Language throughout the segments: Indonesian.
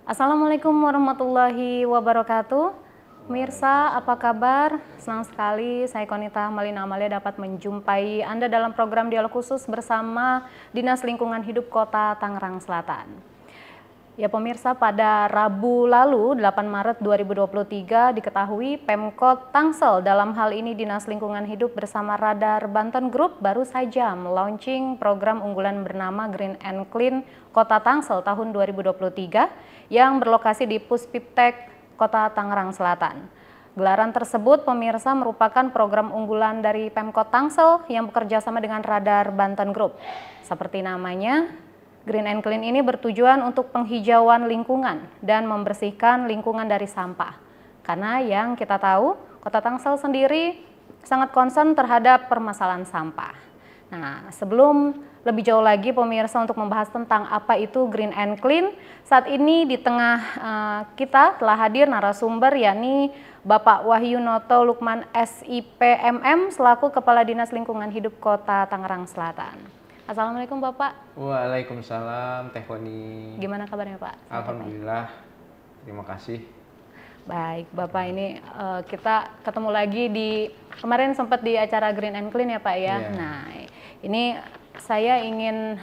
Assalamualaikum warahmatullahi wabarakatuh. Pemirsa, apa kabar? Senang sekali saya Konita Malina Amalia dapat menjumpai Anda dalam program dialog khusus bersama Dinas Lingkungan Hidup Kota Tangerang Selatan. Ya pemirsa, pada Rabu lalu 8 Maret 2023 diketahui Pemkot Tangsel, dalam hal ini Dinas Lingkungan Hidup bersama Radar Banten Group, baru saja melaunching program unggulan bernama Green and Clean Kota Tangsel tahun 2023 yang berlokasi di Puspiptek Kota Tangerang Selatan. Gelaran tersebut pemirsa merupakan program unggulan dari Pemkot Tangsel yang bekerja sama dengan Radar Banten Group. Seperti namanya, Green and Clean ini bertujuan untuk penghijauan lingkungan dan membersihkan lingkungan dari sampah. Karena yang kita tahu, Kota Tangsel sendiri sangat concern terhadap permasalahan sampah. Nah, sebelum lebih jauh lagi pemirsa untuk membahas tentang apa itu Green and Clean, saat ini di tengah kita telah hadir narasumber yakni Bapak Wahyu Noto Lukman SIPMM selaku Kepala Dinas Lingkungan Hidup Kota Tangerang Selatan. Assalamualaikum Bapak. Waalaikumsalam Teh Koni. Gimana kabarnya Pak? Alhamdulillah, terima kasih. Baik Bapak, ini kita ketemu lagi kemarin sempat di acara Green and Clean ya Pak ya. Yeah. Nah ini saya ingin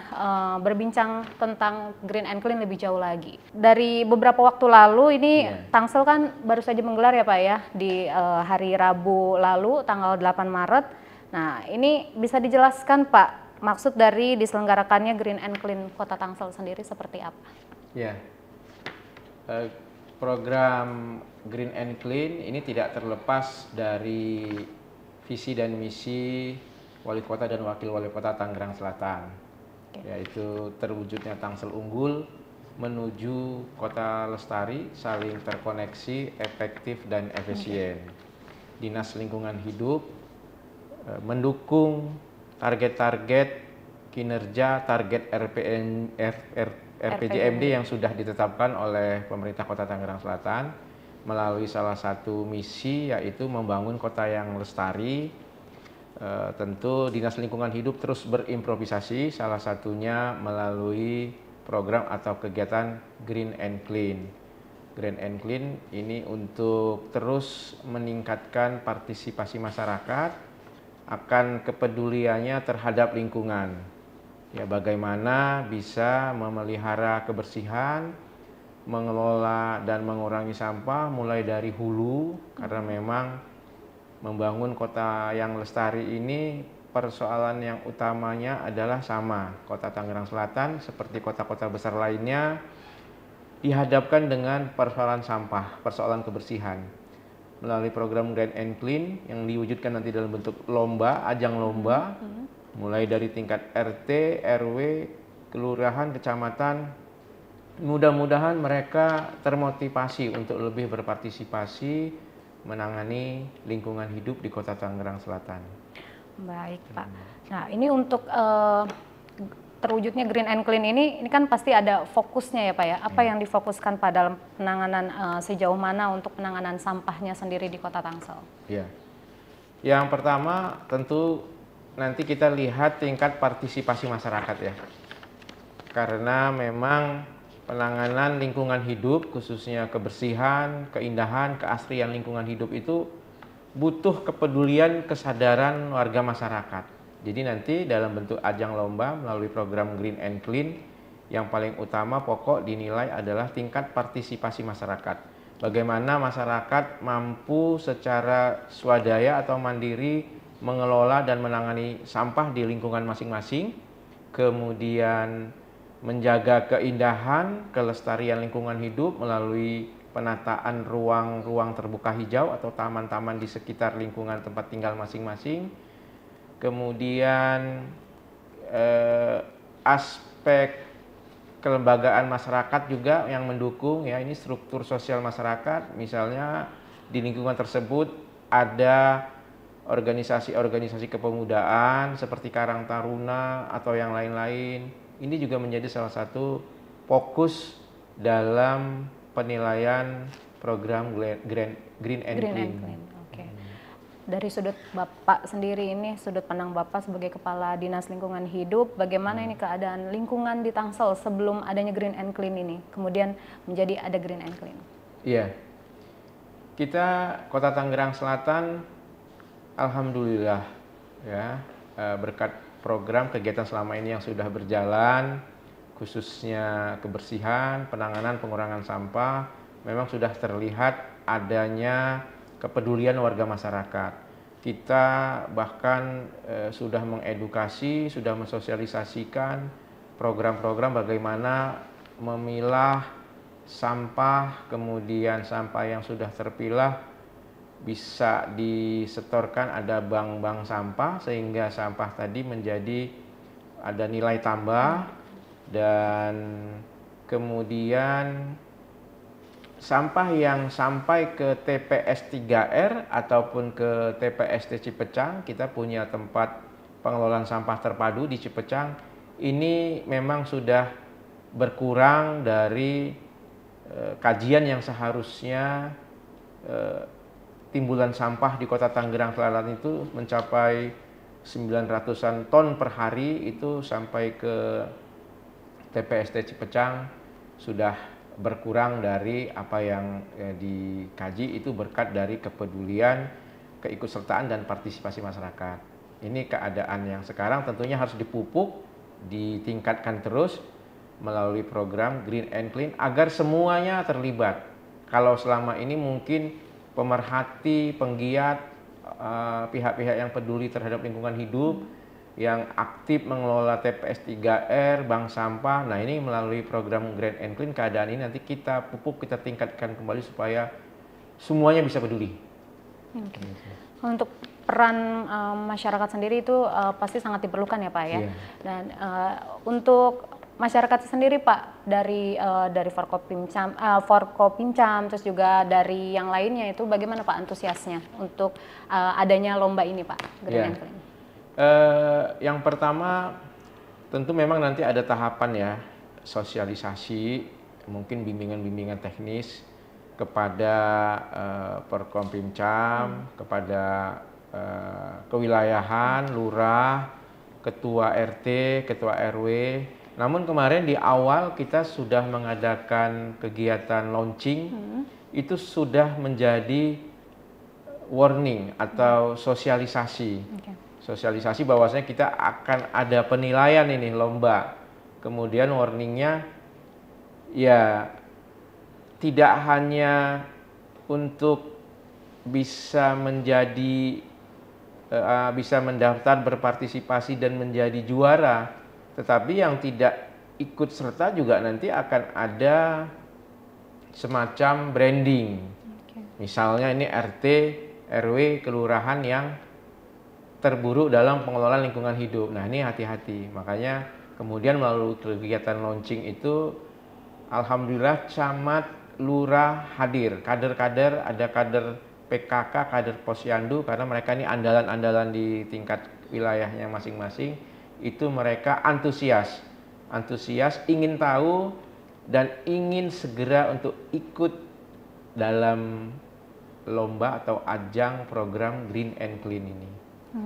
berbincang tentang Green and Clean lebih jauh lagi. Dari beberapa waktu lalu ini Tangsel kan baru saja menggelar ya Pak ya di hari Rabu lalu tanggal 8 Maret. Nah ini bisa dijelaskan Pak, maksud dari diselenggarakannya Green and Clean Kota Tangsel sendiri seperti apa? Ya, program Green and Clean ini tidak terlepas dari visi dan misi Wali Kota dan Wakil Wali Kota Tangerang Selatan, yaitu terwujudnya Tangsel unggul menuju kota lestari, saling terkoneksi, efektif dan efisien. Dinas Lingkungan Hidup mendukung target-target kinerja, target RPJMD yang sudah ditetapkan oleh pemerintah Kota Tangerang Selatan melalui salah satu misi, yaitu membangun kota yang lestari. Tentu Dinas Lingkungan Hidup terus berimprovisasi, salah satunya melalui program atau kegiatan Green and Clean. Green and Clean ini untuk terus meningkatkan partisipasi masyarakat akan kepeduliannya terhadap lingkungan. Ya, bagaimana bisa memelihara kebersihan, mengelola dan mengurangi sampah mulai dari hulu, karena memang membangun kota yang lestari ini persoalan yang utamanya adalah sama. Kota Tangerang Selatan seperti kota-kota besar lainnya dihadapkan dengan persoalan sampah, persoalan kebersihan. Melalui program Green and Clean yang diwujudkan nanti dalam bentuk lomba, ajang lomba, mulai dari tingkat RT, RW, kelurahan, kecamatan. Mudah-mudahan mereka termotivasi untuk lebih berpartisipasi menangani lingkungan hidup di Kota Tangerang Selatan. Baik Pak. Nah ini untuk terwujudnya Green and Clean ini kan pasti ada fokusnya ya Pak ya. Apa yang difokuskan Pak dalam penanganan sejauh mana untuk penanganan sampahnya sendiri di Kota Tangsel? Ya. Yang pertama tentu nanti kita lihat tingkat partisipasi masyarakat ya. Karena memang penanganan lingkungan hidup khususnya kebersihan, keindahan, keasrian lingkungan hidup itu butuh kepedulian, kesadaran warga masyarakat. Jadi nanti dalam bentuk ajang lomba melalui program Green and Clean yang paling utama pokok dinilai adalah tingkat partisipasi masyarakat. Bagaimana masyarakat mampu secara swadaya atau mandiri mengelola dan menangani sampah di lingkungan masing-masing, kemudian menjaga keindahan, kelestarian lingkungan hidup melalui penataan ruang-ruang terbuka hijau atau taman-taman di sekitar lingkungan tempat tinggal masing-masing. Kemudian aspek kelembagaan masyarakat juga yang mendukung ya, ini struktur sosial masyarakat, misalnya di lingkungan tersebut ada organisasi-organisasi kepemudaan seperti Karang Taruna atau yang lain-lain. Ini juga menjadi salah satu fokus dalam penilaian program Green and Clean. dari sudut Bapak sendiri ini, sudut pandang Bapak sebagai Kepala Dinas Lingkungan Hidup, bagaimana ini keadaan lingkungan di Tangsel sebelum adanya Green and Clean ini, kemudian menjadi ada Green and Clean? Iya, kita Kota Tangerang Selatan, alhamdulillah ya, berkat program kegiatan selama ini yang sudah berjalan, khususnya kebersihan, penanganan, pengurangan sampah, memang sudah terlihat adanya kepedulian warga masyarakat. Kita bahkan sudah mengedukasi, sudah mensosialisasikan program-program bagaimana memilah sampah, kemudian sampah yang sudah terpilah bisa disetorkan, ada bank-bank sampah sehingga sampah tadi menjadi ada nilai tambah, dan kemudian sampah yang sampai ke TPS 3R ataupun ke TPST Cipecang, kita punya tempat pengelolaan sampah terpadu di Cipecang, ini memang sudah berkurang dari kajian yang seharusnya timbulan sampah di Kota Tangerang Selatan itu mencapai 900-an ton per hari, itu sampai ke TPST Cipecang sudah berkurang dari apa yang dikaji, itu berkat dari kepedulian, keikutsertaan dan partisipasi masyarakat. Ini keadaan yang sekarang tentunya harus dipupuk, ditingkatkan terus melalui program Green and Clean agar semuanya terlibat. Kalau selama ini mungkin pemerhati, penggiat, pihak-pihak yang peduli terhadap lingkungan hidup, yang aktif mengelola TPS 3R, bank sampah. Nah, ini melalui program Green and Clean, keadaan ini nanti kita pupuk, kita tingkatkan kembali supaya semuanya bisa peduli. Untuk peran masyarakat sendiri itu pasti sangat diperlukan ya Pak ya. Yeah. Dan untuk masyarakat sendiri Pak, dari Forkopimcam, terus juga dari yang lainnya itu bagaimana Pak antusiasnya untuk adanya lomba ini Pak, Green and Clean? Yang pertama tentu memang nanti ada tahapan ya, sosialisasi, mungkin bimbingan-bimbingan teknis kepada Forkopimcam, kepada kewilayahan, lurah, ketua RT, ketua RW. Namun kemarin di awal kita sudah mengadakan kegiatan launching, itu sudah menjadi warning atau sosialisasi. Sosialisasi bahwasanya kita akan ada penilaian ini, lomba. Kemudian warningnya ya tidak hanya untuk bisa menjadi bisa mendaftar, berpartisipasi dan menjadi juara, tetapi yang tidak ikut serta juga nanti akan ada semacam branding. Misalnya ini RT, RW, kelurahan yang terburuk dalam pengelolaan lingkungan hidup. Nah, ini hati-hati. Makanya kemudian melalui kegiatan launching itu, alhamdulillah camat, lurah hadir, kader-kader, ada kader PKK, kader Posyandu, karena mereka ini andalan-andalan di tingkat wilayahnya masing-masing. Itu mereka antusias, ingin tahu dan ingin segera untuk ikut dalam lomba atau ajang program Green and Clean ini.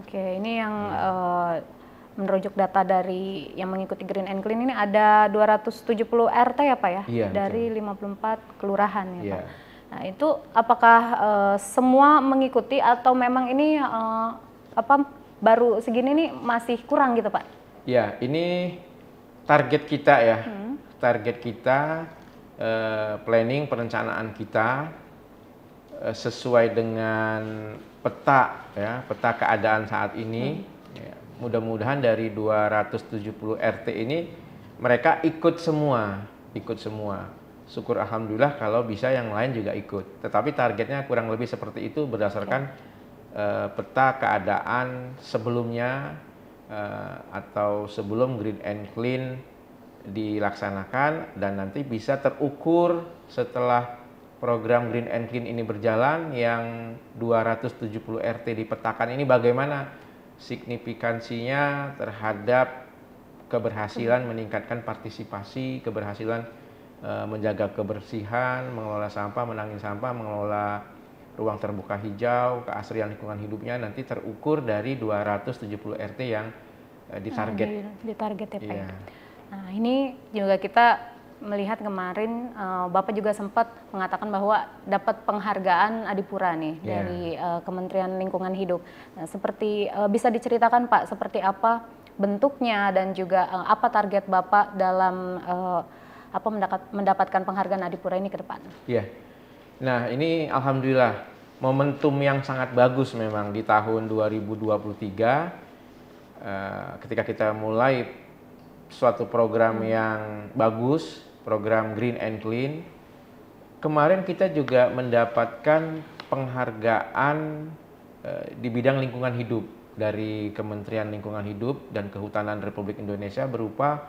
Oke, ini yang merujuk data dari yang mengikuti Green and Clean ini ada 270 RT ya Pak ya? Iya, dari betul. 54 kelurahan ya Pak. Iya. Nah, itu apakah semua mengikuti atau memang ini baru segini nih masih kurang gitu Pak? Ya, ini target kita ya. Target kita, planning, perencanaan kita sesuai dengan peta ya, peta keadaan saat ini. Ya, mudah-mudahan dari 270 RT ini mereka ikut semua. Syukur alhamdulillah kalau bisa yang lain juga ikut. Tetapi targetnya kurang lebih seperti itu berdasarkan peta keadaan sebelumnya atau sebelum Green and Clean dilaksanakan, dan nanti bisa terukur setelah program Green and Clean ini berjalan, yang 270 RT dipetakan ini bagaimana signifikansinya terhadap keberhasilan meningkatkan partisipasi, keberhasilan menjaga kebersihan, mengelola sampah, menangin sampah, mengelola ruang terbuka hijau, keasrian lingkungan hidupnya nanti terukur dari 270 RT yang ditarget. Ditarget ya Pak. Iya. Nah ini juga kita melihat kemarin Bapak juga sempat mengatakan bahwa dapat penghargaan Adipura nih dari Kementerian Lingkungan Hidup. Nah, seperti bisa diceritakan Pak seperti apa bentuknya dan juga apa target Bapak dalam mendapatkan penghargaan Adipura ini ke depan? Iya. Nah, ini alhamdulillah momentum yang sangat bagus memang di tahun 2023 ketika kita mulai suatu program yang bagus, program Green and Clean. Kemarin kita juga mendapatkan penghargaan di bidang lingkungan hidup dari Kementerian Lingkungan Hidup dan Kehutanan Republik Indonesia berupa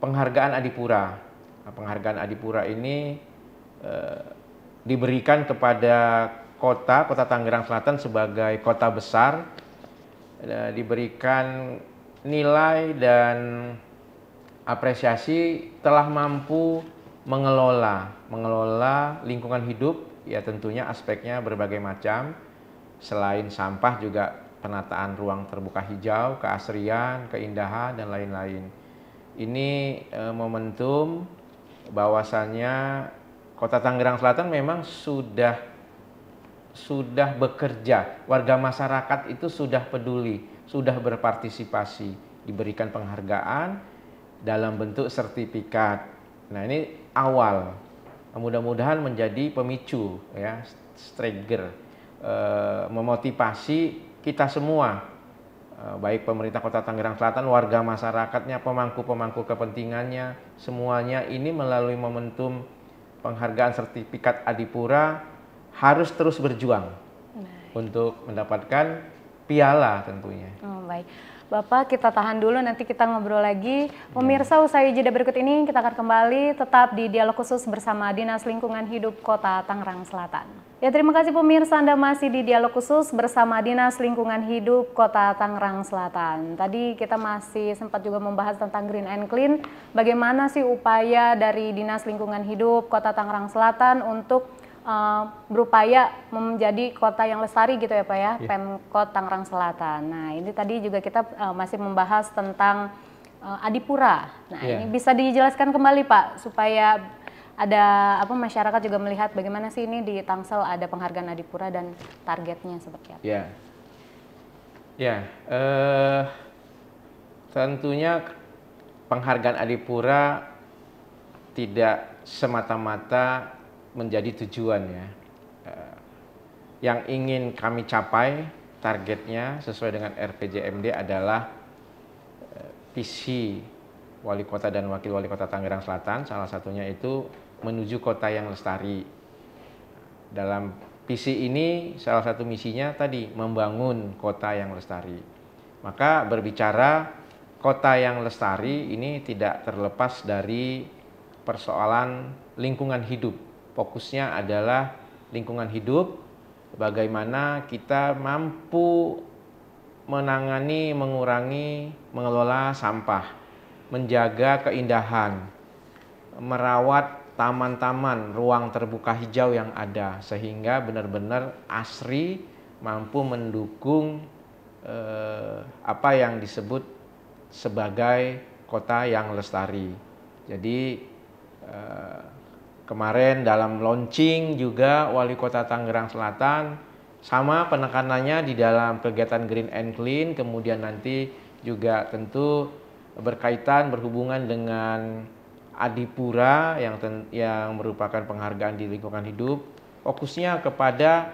penghargaan Adipura. Nah, penghargaan Adipura ini diberikan kepada kota Tangerang Selatan sebagai kota besar, diberikan nilai dan apresiasi telah mampu mengelola lingkungan hidup, ya tentunya aspeknya berbagai macam, selain sampah juga penataan ruang terbuka hijau, keasrian, keindahan, dan lain-lain. Ini momentum bahwasannya Kota Tangerang Selatan memang sudah bekerja, warga masyarakat itu sudah peduli, sudah berpartisipasi, diberikan penghargaan dalam bentuk sertifikat. Nah, ini awal, mudah-mudahan menjadi pemicu, ya, trigger, memotivasi kita semua, baik pemerintah Kota Tangerang Selatan, warga masyarakatnya, pemangku kepentingannya, semuanya ini melalui momentum penghargaan sertifikat Adipura harus terus berjuang untuk mendapatkan piala tentunya. Baik, Bapak kita tahan dulu, nanti kita ngobrol lagi. Pemirsa, usai jeda berikut ini kita akan kembali tetap di dialog khusus bersama Dinas Lingkungan Hidup Kota Tangerang Selatan. Ya, terima kasih pemirsa, Anda masih di dialog khusus bersama Dinas Lingkungan Hidup Kota Tangerang Selatan. Tadi kita masih sempat juga membahas tentang Green and Clean. Bagaimana sih upaya dari Dinas Lingkungan Hidup Kota Tangerang Selatan untuk berupaya menjadi kota yang lestari gitu ya Pak ya, Pemkot Tangerang Selatan. Nah, ini tadi juga kita masih membahas tentang Adipura. Nah, ini bisa dijelaskan kembali Pak supaya ada masyarakat juga melihat bagaimana sih ini di Tangsel ada penghargaan Adipura dan targetnya seperti apa? Tentunya penghargaan Adipura tidak semata-mata menjadi tujuan, ya. Yang ingin kami capai targetnya sesuai dengan RPJMD adalah visi wali kota dan wakil wali kota Tangerang Selatan, salah satunya itu menuju kota yang lestari. Dalam visi ini salah satu misinya tadi membangun kota yang lestari. Maka berbicara kota yang lestari ini tidak terlepas dari persoalan lingkungan hidup. Fokusnya adalah lingkungan hidup, bagaimana kita mampu menangani, mengurangi, mengelola sampah, menjaga keindahan, merawat taman-taman, ruang terbuka hijau yang ada, sehingga benar-benar asri, mampu mendukung apa yang disebut sebagai kota yang lestari. Jadi kemarin dalam launching juga wali kota Tangerang Selatan sama penekanannya di dalam kegiatan Green and Clean, kemudian nanti juga tentu berhubungan dengan Adipura yang merupakan penghargaan di lingkungan hidup, fokusnya kepada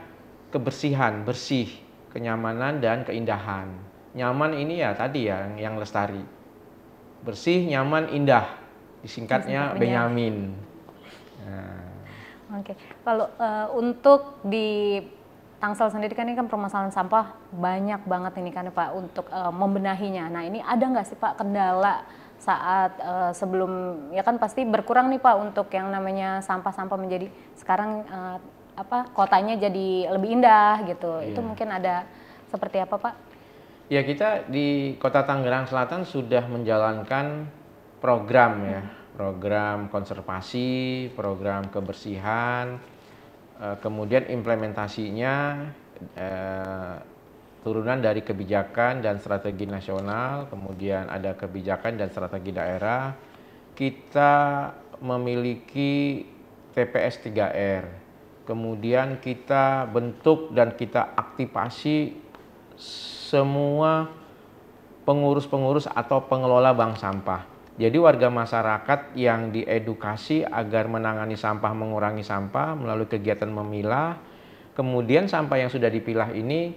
kebersihan, bersih, kenyamanan dan keindahan. Nyaman ini ya tadi ya yang lestari. Bersih, nyaman, indah. Disingkatnya Benyamin. Oke, kalau untuk di Tangsel sendiri kan ini kan permasalahan sampah banyak banget ini kan Pak untuk membenahinya. Nah ini ada nggak sih Pak kendala saat sebelum ya kan pasti berkurang nih Pak untuk yang namanya sampah-sampah menjadi sekarang kotanya jadi lebih indah gitu. Itu mungkin ada seperti apa Pak? Ya, kita di Kota Tangerang Selatan sudah menjalankan program ya, program konservasi, program kebersihan, kemudian implementasinya turunan dari kebijakan dan strategi nasional, kemudian ada kebijakan dan strategi daerah. Kita memiliki TPS 3R, kemudian kita bentuk dan kita aktifasi semua pengurus-pengurus atau pengelola bank sampah. Jadi warga masyarakat yang diedukasi agar menangani sampah, mengurangi sampah melalui kegiatan memilah, kemudian sampah yang sudah dipilah ini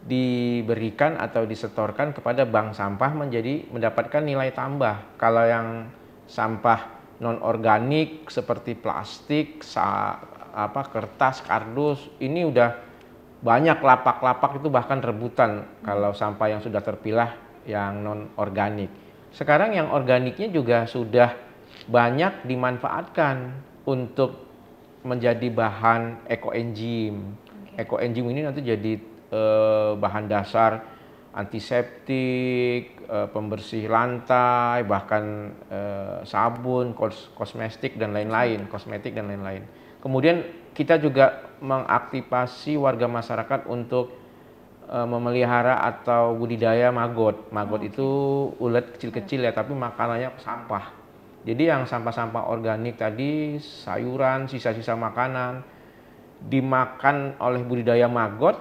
diberikan atau disetorkan kepada bank sampah menjadi mendapatkan nilai tambah. Kalau yang sampah non organik seperti plastik, kertas, kardus, ini udah banyak lapak-lapak itu bahkan rebutan kalau sampah yang sudah terpilah yang non organik. Sekarang yang organiknya juga sudah banyak dimanfaatkan untuk menjadi bahan ekoenzim. Ekoenzim ini nanti jadi bahan dasar antiseptik, pembersih lantai, bahkan sabun, kosmetik dan lain-lain, Kemudian kita juga mengaktifasi warga masyarakat untuk memelihara atau budidaya maggot. Maggot itu ulat kecil-kecil ya, tapi makanannya sampah. Jadi yang sampah-sampah organik tadi, sayuran, sisa-sisa makanan, dimakan oleh budidaya maggot.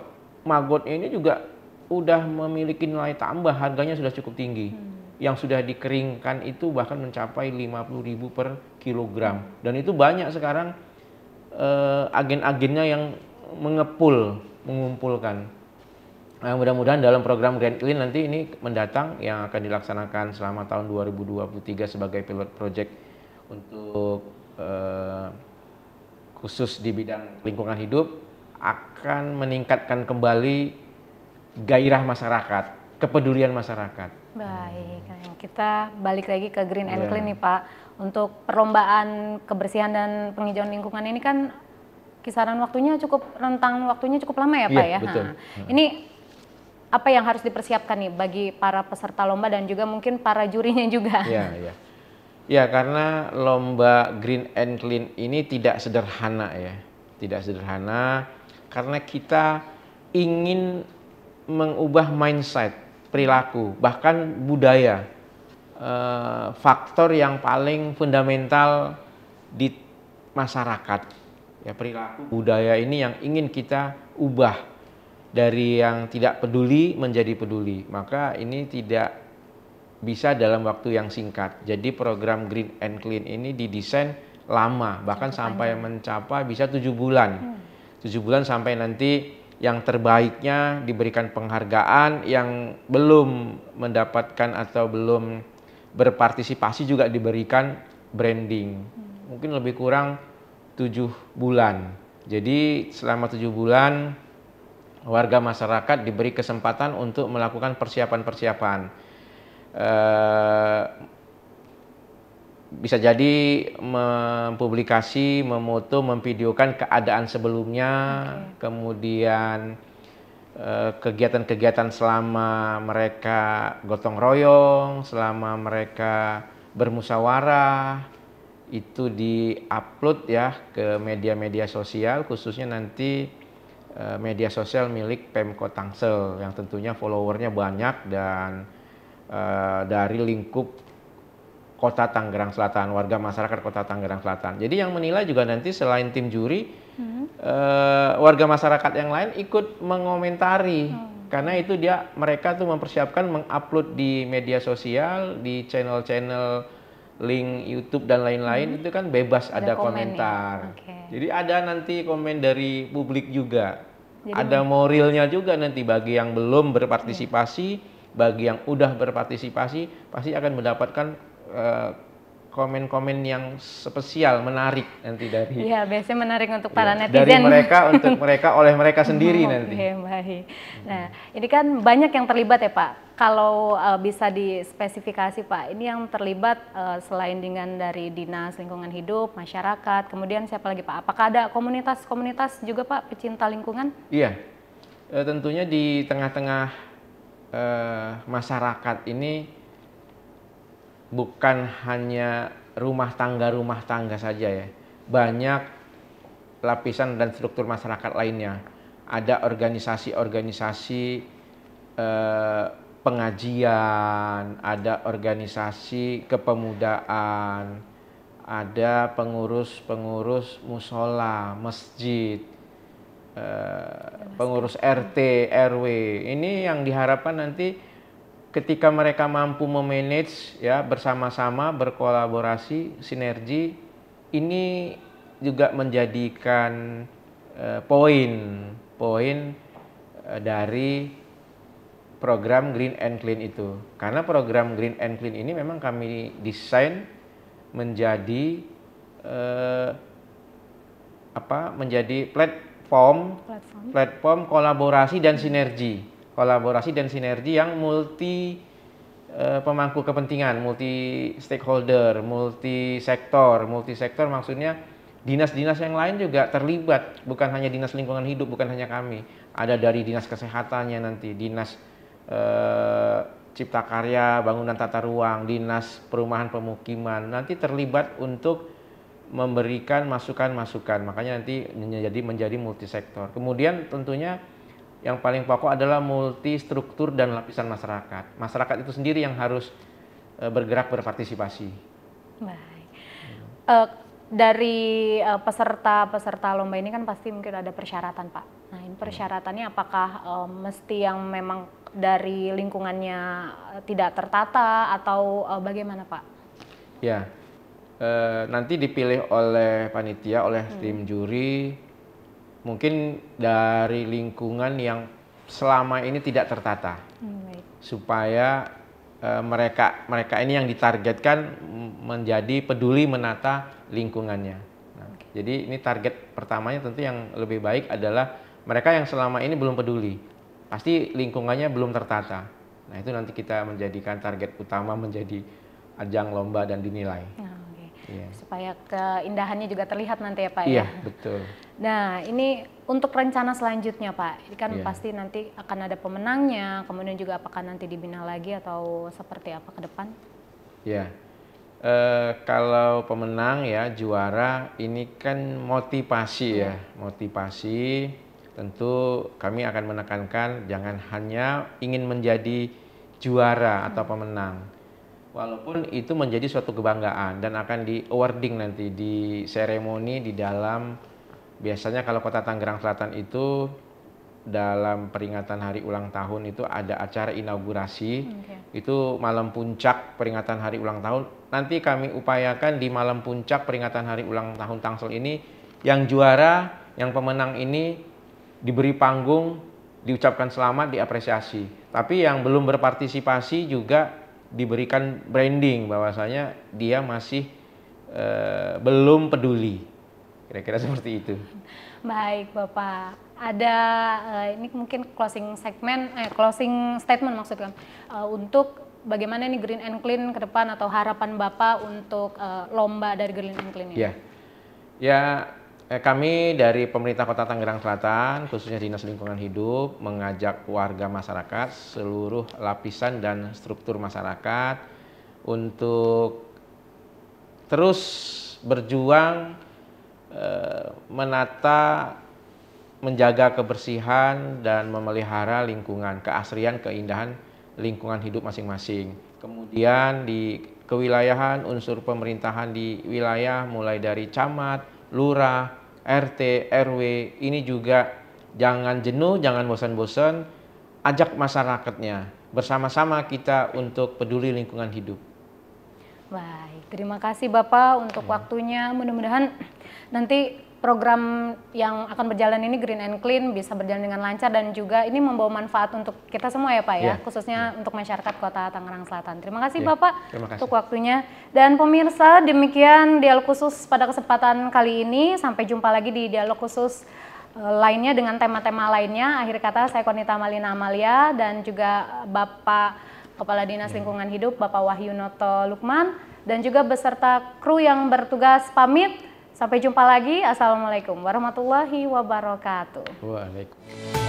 Maggotnya ini juga udah memiliki nilai tambah, harganya sudah cukup tinggi. Yang sudah dikeringkan itu bahkan mencapai 50.000 per kilogram. Dan itu banyak sekarang agen-agennya yang mengumpulkan. Nah, mudah-mudahan dalam program Green Clean nanti ini mendatang yang akan dilaksanakan selama tahun 2023 sebagai pilot project untuk khusus di bidang lingkungan hidup akan meningkatkan kembali gairah masyarakat, kepedulian masyarakat. Baik, kita balik lagi ke Green and Clean nih Pak. Untuk perlombaan kebersihan dan penghijauan lingkungan ini kan kisaran waktunya rentang waktunya cukup lama ya Pak ya. Betul. Nah, ini apa yang harus dipersiapkan nih bagi para peserta lomba dan juga mungkin para jurinya juga? Ya, karena lomba Green and Clean ini tidak sederhana ya. Tidak sederhana karena kita ingin mengubah mindset, perilaku, bahkan budaya. Faktor yang paling fundamental di masyarakat. Ya, perilaku, budaya ini yang ingin kita ubah dari yang tidak peduli menjadi peduli. Maka ini tidak bisa dalam waktu yang singkat. Jadi program Green and Clean ini didesain lama, bahkan sampai mencapai bisa 7 bulan. 7 bulan sampai nanti yang terbaiknya diberikan penghargaan, yang belum mendapatkan atau belum berpartisipasi juga diberikan branding. Mungkin lebih kurang 7 bulan. Jadi selama 7 bulan warga masyarakat diberi kesempatan untuk melakukan persiapan-persiapan. Bisa jadi mempublikasi, memoto, memvideokan keadaan sebelumnya, kemudian kegiatan-kegiatan selama mereka gotong royong, selama mereka bermusyawarah, itu di-upload ya ke media-media sosial, khususnya nanti media sosial milik Pemkot Tangsel yang tentunya followernya banyak dan dari lingkup Kota Tangerang Selatan, warga masyarakat Kota Tangerang Selatan. Jadi yang menilai juga nanti selain tim juri, warga masyarakat yang lain ikut mengomentari. Karena itu mereka tuh mempersiapkan mengupload di media sosial, di channel-channel link YouTube dan lain-lain, itu kan bebas ada komentar. Ya? Jadi ada nanti komen dari publik juga. Jadi ada moralnya juga nanti bagi yang belum berpartisipasi, bagi yang udah berpartisipasi pasti akan mendapatkan komen-komen yang spesial, menarik nanti dari. Iya, biasanya menarik untuk para netizen. Dari mereka untuk mereka, oleh mereka sendiri nanti. Baik. Nah, ini kan banyak yang terlibat ya Pak. Kalau bisa dispesifikasi Pak, ini yang terlibat selain dengan dari Dinas Lingkungan Hidup, masyarakat, kemudian siapa lagi Pak? Apakah ada komunitas-komunitas juga Pak, pecinta lingkungan? Iya, tentunya di tengah-tengah masyarakat ini bukan hanya rumah tangga saja ya, banyak lapisan dan struktur masyarakat lainnya. Ada organisasi-organisasi pengajian, ada organisasi kepemudaan, ada pengurus-pengurus musola, masjid, pengurus RT, RW. Ini yang diharapkan nanti ketika mereka mampu memanage ya bersama-sama, berkolaborasi, sinergi, ini juga menjadikan poin dari program Green and Clean itu. Karena program Green and Clean ini memang kami desain menjadi menjadi platform kolaborasi dan sinergi. Kolaborasi dan sinergi yang multi pemangku kepentingan, multi stakeholder, multi sektor maksudnya dinas-dinas yang lain juga terlibat, bukan hanya dinas lingkungan hidup, bukan hanya kami. Ada dari dinas kesehatannya nanti, dinas Cipta Karya, bangunan tata ruang, dinas perumahan pemukiman, nanti terlibat untuk memberikan masukan-masukan. Makanya nanti menjadi multisektor. Kemudian tentunya yang paling pokok adalah multi struktur dan lapisan masyarakat. Masyarakat itu sendiri yang harus bergerak berpartisipasi. Baik. Dari peserta lomba ini kan pasti mungkin ada persyaratan, Pak. Nah, ini persyaratannya apakah mesti yang memang dari lingkungannya tidak tertata atau bagaimana, Pak? Ya, nanti dipilih oleh panitia, oleh tim juri, mungkin dari lingkungan yang selama ini tidak tertata, supaya mereka ini yang ditargetkan menjadi peduli menata lingkungannya. Nah, jadi ini target pertamanya tentu yang lebih baik adalah mereka yang selama ini belum peduli, pasti lingkungannya belum tertata. Nah, itu nanti kita menjadikan target utama menjadi ajang lomba dan dinilai. Yeah. Supaya keindahannya juga terlihat nanti ya, Pak. Iya, ya? betul. Nah, ini untuk rencana selanjutnya, Pak. Ini kan pasti nanti akan ada pemenangnya, kemudian juga apakah nanti dibina lagi atau seperti apa ke depan? Ya, kalau pemenang ya juara ini kan motivasi ya, motivasi. Tentu kami akan menekankan jangan hanya ingin menjadi juara atau pemenang. Walaupun itu menjadi suatu kebanggaan dan akan di awarding nanti di seremoni di dalam, biasanya kalau Kota Tangerang Selatan itu dalam peringatan hari ulang tahun itu ada acara inaugurasi. Itu malam puncak peringatan hari ulang tahun. Nanti kami upayakan di malam puncak peringatan hari ulang tahun Tangsel ini yang juara, yang pemenang ini diberi panggung, diucapkan selamat, diapresiasi. Tapi yang belum berpartisipasi juga diberikan branding bahwasanya dia masih belum peduli. Kira-kira seperti itu. Baik, Bapak. Ada ini mungkin closing statement maksudnya untuk bagaimana ini Green and Clean ke depan atau harapan Bapak untuk lomba dari Green and Clean ini? Ya, kami dari pemerintah Kota Tangerang Selatan, khususnya Dinas Lingkungan Hidup, mengajak warga masyarakat, seluruh lapisan dan struktur masyarakat untuk terus berjuang menata, menjaga kebersihan dan memelihara lingkungan, keasrian, keindahan lingkungan hidup masing-masing. Kemudian di kewilayahan, unsur pemerintahan di wilayah mulai dari camat, lurah, RT, RW, ini juga jangan jenuh, jangan bosan-bosan, ajak masyarakatnya, bersama-sama kita untuk peduli lingkungan hidup. Baik, terima kasih Bapak untuk waktunya. Mudah-mudahan nanti program yang akan berjalan ini Green and Clean bisa berjalan dengan lancar dan juga ini membawa manfaat untuk kita semua ya Pak ya, khususnya untuk masyarakat Kota Tangerang Selatan. Terima kasih Bapak untuk waktunya. Dan pemirsa, demikian dialog khusus pada kesempatan kali ini. Sampai jumpa lagi di dialog khusus lainnya dengan tema-tema lainnya. Akhir kata saya Konita Malina Amalia dan juga Bapak Kepala Dinas Lingkungan Hidup Bapak Wahyunoto Lukman dan juga beserta kru yang bertugas pamit. Sampai jumpa lagi. Assalamualaikum warahmatullahi wabarakatuh. Waalaikumsalam.